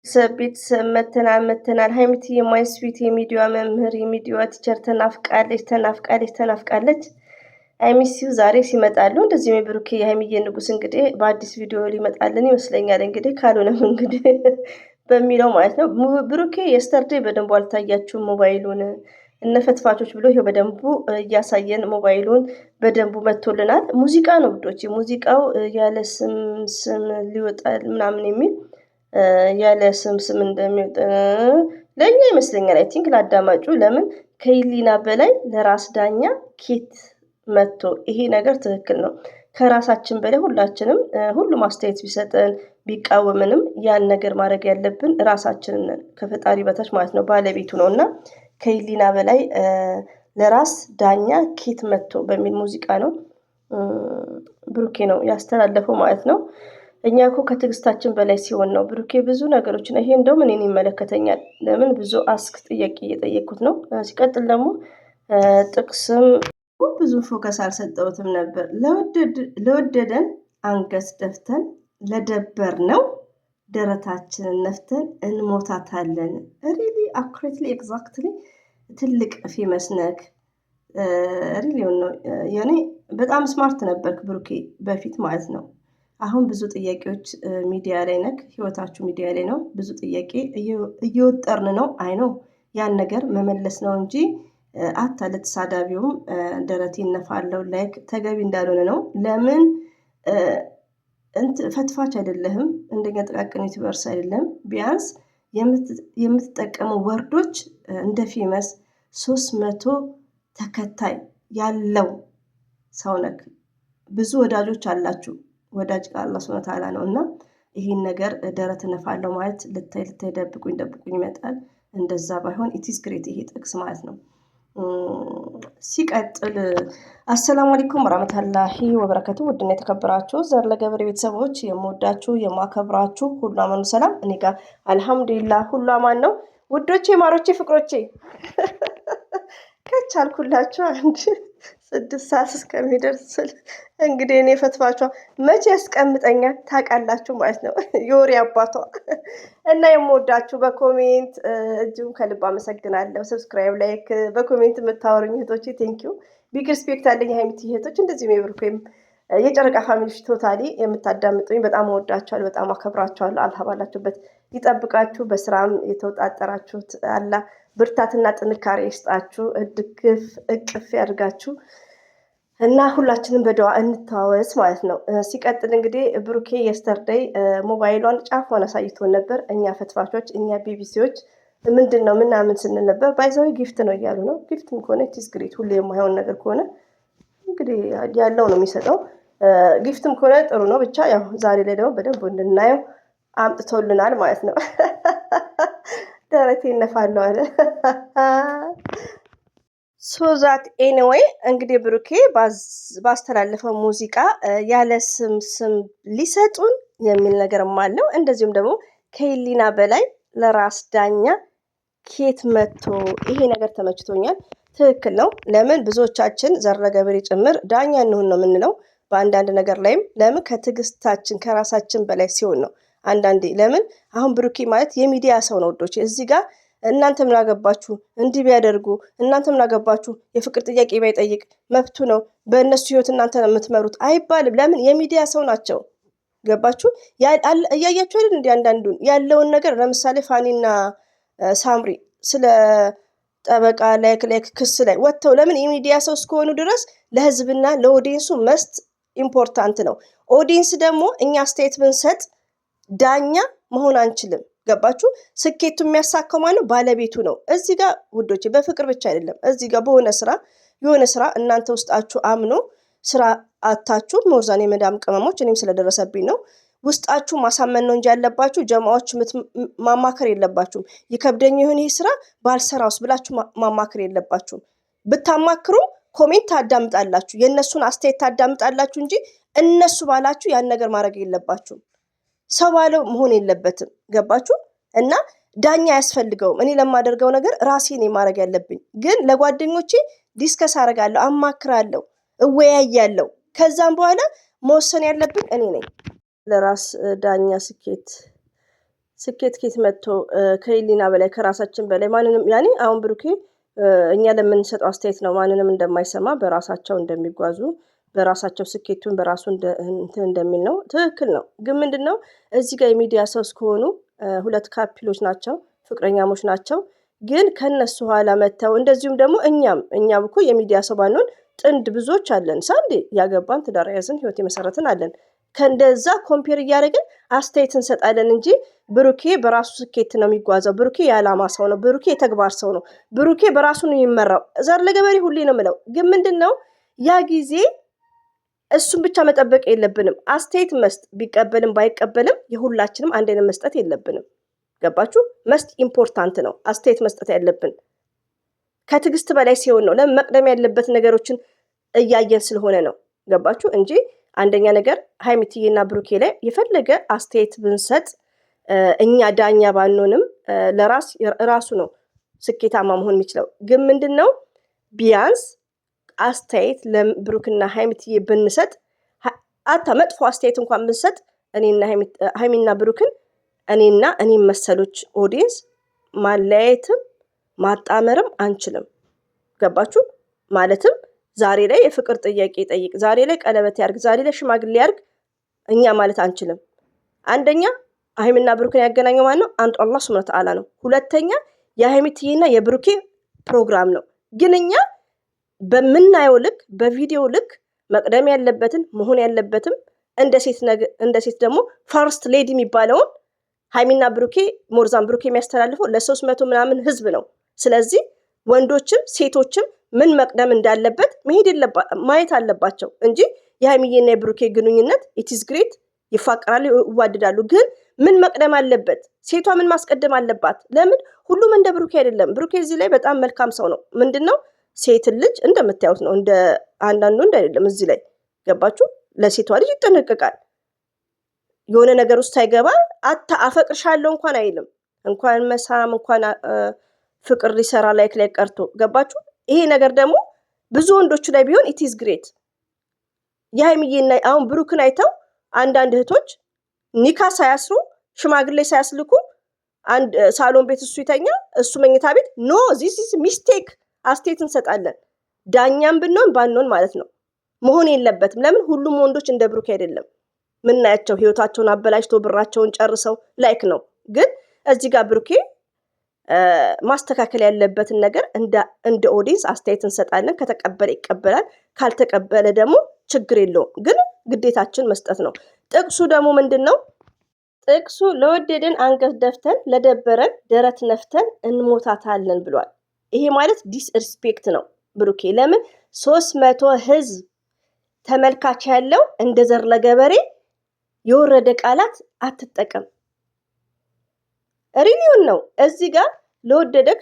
ቤተሰብ መተናል ሀይሚቲ የማይ ስዊት የሚዲዋ መምህር የሚዲዋ ቲቸር ተናፍቃለች። አይሚሲው ዛሬ ሲመጣሉ እንደዚህም የብሩኬ የሀይሚዬ ንጉስ እንግዲህ በአዲስ ቪዲዮ ሊመጣልን ይመስለኛል። እንግዲህ ካልሆነም እንግዲህ በሚለው ማለት ነው። ብሩኬ የስተርዴ በደንቡ አልታያችሁም ሞባይሉን እነፈትፋቾች ብሎ ይሄው በደንቡ እያሳየን ሞባይሉን በደንቡ መጥቶልናል። ሙዚቃ ነው ውዶች፣ ሙዚቃው ያለ ስም ሊወጣል ምናምን የሚል ያለ ስም እንደሚወጣ ለኛ ይመስለኛል። አይ ቲንክ ለአዳማጩ ለምን ከይሊና በላይ ለራስ ዳኛ ኬት መጥቶ ይሄ ነገር ትክክል ነው። ከራሳችን በላይ ሁላችንም ሁሉም አስተያየት ቢሰጠን ቢቃወምንም ያን ነገር ማድረግ ያለብን ራሳችንን ከፈጣሪ በታች ማለት ነው ባለቤቱ ነው እና ከይሊና በላይ ለራስ ዳኛ ኬት መጥቶ በሚል ሙዚቃ ነው ብሩኬ ነው ያስተላለፈው ማለት ነው። እኛ እኮ ከትዕግስታችን በላይ ሲሆን ነው ብሩኬ ብዙ ነገሮችን ይሄ እንደውም እኔን ይመለከተኛል። ለምን ብዙ አስክ ጥያቄ እየጠየኩት ነው። ሲቀጥል ደግሞ ጥቅስም ብዙ ፎከስ አልሰጠውትም ነበር። ለወደደን አንገት ደፍተን ለደበር ነው ደረታችንን ነፍተን እንሞታታለን። ሪሊ አኩሬትሊ ኤግዛክትሊ ትልቅ ፌመስ ነክ ሪሊ ነው። ያኔ በጣም ስማርት ነበርክ ብሩኬ በፊት ማለት ነው። አሁን ብዙ ጥያቄዎች ሚዲያ ላይ ነክ ህይወታችሁ ሚዲያ ላይ ነው። ብዙ ጥያቄ እየወጠርን ነው። አይ ነው ያን ነገር መመለስ ነው እንጂ ለተሳዳቢውም ደረቴ እነፋለሁ ላይክ ተገቢ እንዳልሆነ ነው። ለምን ፈትፋች አይደለህም፣ እንደኛ ጥቃቅን ዩቲዩበርስ አይደለም። ቢያንስ የምትጠቀመው ወርዶች እንደ ፌመስ 300 ተከታይ ያለው ሰው ነክ ብዙ ወዳጆች አላችሁ። ወዳጅ አላህ ሱብሃነሁ ወተዓላ ነው እና ይሄን ነገር ደረት እነፋለሁ ማለት ልታይ ደብቁኝ ይመጣል። እንደዛ ባይሆን ኢትስ ግሬት ይሄ ጥቅስ ማለት ነው። ሲቀጥል አሰላሙ አለይኩም ወራህመቱላሂ ወበረከቱ። ውድና የተከበራችሁ ዘር ለገበሬ ቤተሰቦች የምወዳችሁ የማከብራችሁ ሁሉ አማኑ ሰላም፣ እኔ ጋር አልሐምዱሊላህ ሁሉ አማን ነው። ውዶቼ ማሮቼ ፍቅሮቼ ከቻልኩላችሁ አንድ 6 ሰዓት እስከሚደርስ እንግዲህ እኔ ፈትፋቿ መቼ ያስቀምጠኛል ታውቃላችሁ ማለት ነው። የወሬ አባቷ እና የምወዳችሁ በኮሜንት እጅጉን ከልብ አመሰግናለሁ። ሰብስክራይብ ላይክ በኮሜንት የምታወሩኝ እህቶቼ ቴንኪው ቢግ ሪስፔክት አለኝ። ሀይሚቲ እህቶች እንደዚህ የብሩኬም የጨረቃ ፋሚሊዎች ቶታሊ የምታዳምጡኝ በጣም እወዳችኋለሁ፣ በጣም አከብራችኋለሁ። አላህ ባላችሁበት ይጠብቃችሁ። በስራም የተወጣጠራችሁት አላህ ብርታትና ጥንካሬ ይስጣችሁ፣ እድግፍ እቅፍ ያድርጋችሁ እና ሁላችንም በደዋ እንተዋወስ ማለት ነው። ሲቀጥል እንግዲህ ብሩኬ የስተርዴይ ሞባይሏን ጫፏን አሳይቶን ነበር። እኛ ፈትፋቾች እኛ ቢቢሲዎች ምንድን ነው ምናምን ስንል ነበር። ባይዛዊ ጊፍት ነው እያሉ ነው። ጊፍትም ከሆነ ኢትስ ግሬት። ሁሌ የማይሆን ነገር ከሆነ እንግዲህ ያለው ነው የሚሰጠው። ጊፍትም ከሆነ ጥሩ ነው። ብቻ ያው ዛሬ ላይ ደግሞ በደንብ እንድናየው አምጥቶልናል ማለት ነው። ደረቴ እነፋለሁ አለ። ሶዛት ኤኒዌይ እንግዲህ ብሩኬ ባስተላለፈው ሙዚቃ ያለ ስም ሊሰጡን የሚል ነገርም አለው። እንደዚሁም ደግሞ ከይሊና በላይ ለራስ ዳኛ ኬት መጥቶ ይሄ ነገር ተመችቶኛል። ትክክል ነው። ለምን ብዙዎቻችን ዘረ ገበሬ ጭምር ዳኛ እንሁን ነው የምንለው በአንዳንድ ነገር ላይም። ለምን ከትዕግስታችን ከራሳችን በላይ ሲሆን ነው። አንዳንዴ ለምን አሁን ብሩኬ ማለት የሚዲያ ሰው ነው ወዶች። እዚህ ጋር እናንተ ምን አገባችሁ እንዲህ ቢያደርጉ፣ እናንተ ምን አገባችሁ የፍቅር ጥያቄ ባይጠይቅ መብቱ ነው፣ በእነሱ ህይወት እናንተ ነው የምትመሩት አይባልም። ለምን የሚዲያ ሰው ናቸው። ገባችሁ? እያያችሁ አይደል እንደ አንዳንዱን ያለውን ነገር ለምሳሌ ፋኒና ሳምሪ ስለ ጠበቃ ላይክ ክስ ላይ ወጥተው ለምን የሚዲያ ሰው እስከሆኑ ድረስ ለህዝብና ለኦዲየንሱ መስት ኢምፖርታንት ነው። ኦዲየንስ ደግሞ እኛ አስተያየት ብንሰጥ ዳኛ መሆን አንችልም። ገባችሁ? ስኬቱ የሚያሳካው ማለት ባለቤቱ ነው። እዚህ ጋር ውዶች በፍቅር ብቻ አይደለም። እዚህ ጋር የሆነ ስራ እናንተ ውስጣችሁ አምኖ ስራ አታችሁ ሞርዛን የመዳም ቅመሞች እኔም ስለደረሰብኝ ነው ውስጣችሁ ማሳመን ነው እንጂ ያለባችሁ ጀማዎች ማማከር የለባችሁም። ይከብደኝ ይሁን ይሄ ስራ ባልሰራውስ ብላችሁ ማማከር የለባችሁም። ብታማክሩም ኮሜንት ታዳምጣላችሁ፣ የእነሱን አስተያየት ታዳምጣላችሁ እንጂ እነሱ ባላችሁ ያን ነገር ማድረግ የለባችሁም። ሰው ባለው መሆን የለበትም። ገባችሁ? እና ዳኛ አያስፈልገውም። እኔ ለማደርገው ነገር ራሴን ማድረግ ያለብኝ ግን ለጓደኞቼ ዲስከስ አደርጋለሁ፣ አማክራለሁ፣ እወያያለሁ። ከዛም በኋላ መወሰን ያለብኝ እኔ ነኝ። ለራስ ዳኛ ስኬት ኬት መጥቶ ከህሊና በላይ ከራሳችን በላይ ማንንም ያኔ አሁን ብሩኬ እኛ ለምንሰጠው አስተያየት ነው ማንንም እንደማይሰማ በራሳቸው እንደሚጓዙ በራሳቸው ስኬቱን በራሱ እንትን እንደሚል ነው። ትክክል ነው። ግን ምንድነው እዚህ ጋር የሚዲያ ሰው እስከሆኑ ሁለት ካፕሎች ናቸው፣ ፍቅረኛሞች ናቸው። ግን ከነሱ ኋላ መተው እንደዚሁም ደግሞ እኛም እኮ የሚዲያ ሰው ባንሆን ጥንድ ብዙዎች አለን። ሳንዴ ያገባን ትዳር ያዝን ህይወት የመሰረትን አለን። ከእንደዛ ኮምፔር እያደረግን አስተያየት እንሰጣለን እንጂ ብሩኬ በራሱ ስኬት ነው የሚጓዘው። ብሩኬ የዓላማ ሰው ነው። ብሩኬ የተግባር ሰው ነው። ብሩኬ በራሱ ነው የሚመራው። ዘር ለገበሬ ሁሌ ነው የምለው። ግን ምንድነው ያ ጊዜ እሱን ብቻ መጠበቅ የለብንም። አስተያየት ቢቀበልም ባይቀበልም የሁላችንም አንድ አይነት መስጠት የለብንም። ገባችሁ? መስት ኢምፖርታንት ነው አስተያየት መስጠት ያለብን ከትዕግስት በላይ ሲሆን ነው። ለምን መቅደም ያለበት ነገሮችን እያየን ስለሆነ ነው። ገባችሁ? እንጂ አንደኛ ነገር ሀይሚትዬና ብሩኬ ላይ የፈለገ አስተያየት ብንሰጥ እኛ ዳኛ ባንሆንም ራሱ ነው ስኬታማ መሆን የሚችለው። ግን ምንድነው ቢያንስ አስተያየት ለብሩክና ሀይሚትዬ ብንሰጥ አታ መጥፎ አስተያየት እንኳን ብንሰጥ እኔና ሀይሚና ብሩክን እኔ መሰሎች ኦዲየንስ ማለያየትም ማጣመርም አንችልም። ገባችሁ? ማለትም ዛሬ ላይ የፍቅር ጥያቄ ጠይቅ፣ ዛሬ ላይ ቀለበት ያርግ፣ ዛሬ ላይ ሽማግሌ ያርግ እኛ ማለት አንችልም። አንደኛ ሀይሚና ብሩክን ያገናኘው ማን ነው? አንዱ አላህ ሱብሃነሁ ወተዓላ ነው። ሁለተኛ የሀይሚትዬና የብሩኬ ፕሮግራም ነው። ግን እኛ በምናየው ልክ በቪዲዮ ልክ መቅደም ያለበትን መሆን ያለበትም እንደ ሴት ደግሞ ፈርስት ሌዲ የሚባለውን ሀይሚና ብሩኬ ሞርዛን ብሩኬ የሚያስተላልፈው ለ300 ምናምን ህዝብ ነው። ስለዚህ ወንዶችም ሴቶችም ምን መቅደም እንዳለበት ማየት አለባቸው እንጂ የሀይሚዬና የብሩኬ ግንኙነት ኢትስ ግሬት፣ ይፋቀራሉ፣ ይዋደዳሉ። ግን ምን መቅደም አለበት? ሴቷ ምን ማስቀደም አለባት? ለምን ሁሉም እንደ ብሩኬ አይደለም። ብሩኬ እዚህ ላይ በጣም መልካም ሰው ነው። ምንድነው ሴትን ልጅ እንደምታዩት ነው፣ እንደ አንዳንዱ እንዳይደለም። እዚህ ላይ ገባችሁ? ለሴቷ ልጅ ይጠነቀቃል። የሆነ ነገር ውስጥ ሳይገባ አፈቅርሻለሁ እንኳን አይልም። እንኳን መሳም እንኳን ፍቅር ሊሰራ ላይክ ላይ ቀርቶ ገባችሁ? ይሄ ነገር ደግሞ ብዙ ወንዶቹ ላይ ቢሆን ኢትስ ግሬት። የሀይሚዬና አሁን ብሩክን አይተው አንዳንድ እህቶች ኒካ ሳያስሩ ሽማግሌ ሳያስልኩ አንድ ሳሎን ቤት እሱ ይተኛ እሱ መኝታ ቤት ኖ ዚስ ኢዝ ሚስቴክ አስተያየት እንሰጣለን። ዳኛም ብንሆን ባንሆን ማለት ነው። መሆን የለበትም። ለምን ሁሉም ወንዶች እንደ ብሩክ አይደለም። ምናያቸው ህይወታቸውን አበላሽቶ ብራቸውን ጨርሰው ላይክ ነው። ግን እዚህ ጋር ብሩኬ ማስተካከል ያለበትን ነገር እንደ ኦዲየንስ አስተያየት እንሰጣለን። ከተቀበለ ይቀበላል፣ ካልተቀበለ ደግሞ ችግር የለውም። ግን ግዴታችን መስጠት ነው። ጥቅሱ ደግሞ ምንድን ነው? ጥቅሱ ለወደደን አንገት ደፍተን ለደበረን ደረት ነፍተን እንሞታታለን ብሏል። ይሄ ማለት ዲስሪስፔክት ነው ብሩኬ። ለምን 300 ህዝብ ተመልካች ያለው እንደ ዘር ለገበሬ የወረደ ቃላት አትጠቀም። ሪሊውን ነው እዚህ ጋር ለወደደክ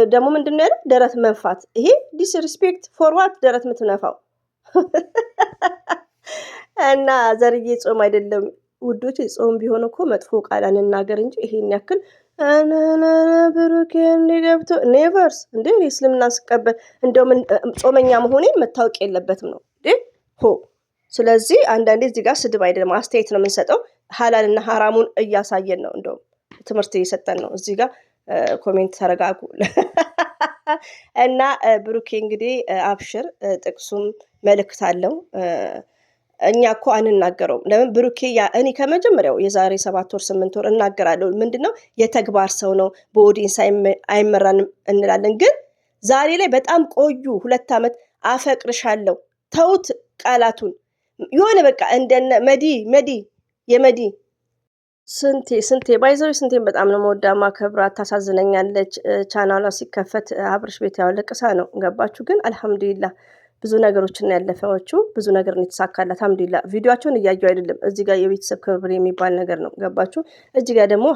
ደግሞ ምንድነው ያለው? ደረት መንፋት። ይሄ ዲስሪስፔክት ፎርዋርድ ደረት ምትነፋው እና ዘርዬ ጾም አይደለም ውዶች። ጾም ቢሆን እኮ መጥፎ ቃል አንናገር እንጂ ይሄን ያክል ብሩኬ እንዲገብቶ ኔቨርስ እንዴ እስልምናን ስቀበል እንደውም ጾመኛ መሆኔ መታወቅ የለበትም ነው እንዴ ሆ። ስለዚህ አንዳንዴ እዚህ ጋር ስድብ አይደለም አስተያየት ነው የምንሰጠው። ሐላልና ሐራሙን እያሳየን ነው፣ እንደውም ትምህርት እየሰጠን ነው። እዚህ ጋር ኮሜንት ተረጋጉ እና ብሩኬ እንግዲህ አብሽር፣ ጥቅሱም መልእክት አለው። እኛ እኮ አንናገረውም። ለምን ብሩኬ እኔ ከመጀመሪያው የዛሬ 7 ወር 8 ወር እናገራለሁ። ምንድነው የተግባር ሰው ነው፣ በኦዲየንስ አይመራንም እንላለን። ግን ዛሬ ላይ በጣም ቆዩ 2 ዓመት አፈቅርሻለሁ ተውት ቃላቱን። የሆነ በቃ እንደነ መዲ ስንቴ ባይዘው ስንቴን በጣም ነው መወዳ ማከብራት። ታሳዝነኛለች። ቻናሏ ሲከፈት አብርሽ ቤት ያለቅሳ ነው። ገባችሁ? ግን አልሐምዱሊላህ ብዙ ነገሮችን ያለፈችው ብዙ ነገር ነው የተሳካላት። አልሐምዱሊላህ ቪዲዮአቸውን እያየሁ አይደለም። እዚህ ጋር የቤተሰብ ክብር የሚባል ነገር ነው። ገባችሁ? እዚህ ጋር ደግሞ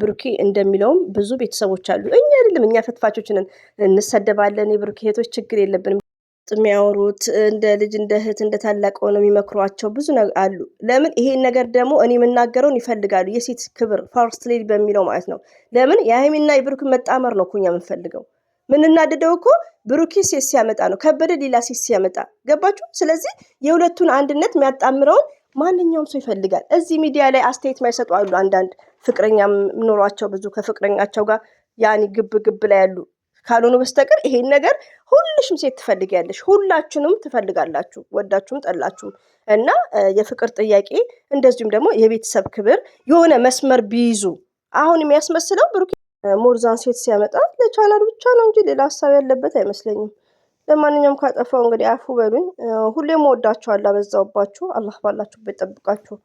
ብሩኬ እንደሚለውም ብዙ ቤተሰቦች አሉ። እኛ አይደለም እኛ ፈትፋቾችን እንሰደባለን። የብሩኬ እህቶች ችግር የለብንም። የሚያወሩት እንደ ልጅ እንደ እህት እንደ ታላቅ ሆነው የሚመክሯቸው ብዙ አሉ። ለምን ይሄን ነገር ደግሞ እኔ የምናገረውን ይፈልጋሉ። የሴት ክብር ፈርስት ሌዲ በሚለው ማለት ነው። ለምን የሀይሚና የብሩክ መጣመር ነው እኮ እኛ የምንፈልገው። ምንናደደው እኮ ብሩኬ ሴት ሲያመጣ ነው፣ ከበደ ሌላ ሴት ሲያመጣ። ገባችሁ? ስለዚህ የሁለቱን አንድነት የሚያጣምረውን ማንኛውም ሰው ይፈልጋል። እዚህ ሚዲያ ላይ አስተያየት የማይሰጡ አሉ። አንዳንድ ፍቅረኛም ኖሯቸው ብዙ ከፍቅረኛቸው ጋር ያኔ ግብ ግብ ላይ ያሉ ካልሆኑ በስተቀር ይሄን ነገር ሁልሽም ሴት ትፈልጊያለሽ፣ ሁላችሁንም ትፈልጋላችሁ፣ ወዳችሁም ጠላችሁም። እና የፍቅር ጥያቄ እንደዚሁም ደግሞ የቤተሰብ ክብር የሆነ መስመር ቢይዙ አሁን የሚያስመስለው ብሩክ ሞርዛን ሴት ሲያመጣ ለቻናሉ ብቻ ነው እንጂ ሌላ ሀሳብ ያለበት አይመስለኝም። ለማንኛውም ካጠፋው እንግዲህ አፉ በሉኝ። ሁሌም ወዳችኋለሁ፣ አበዛውባችሁ። አላህ ባላችሁበት ጠብቃችሁ።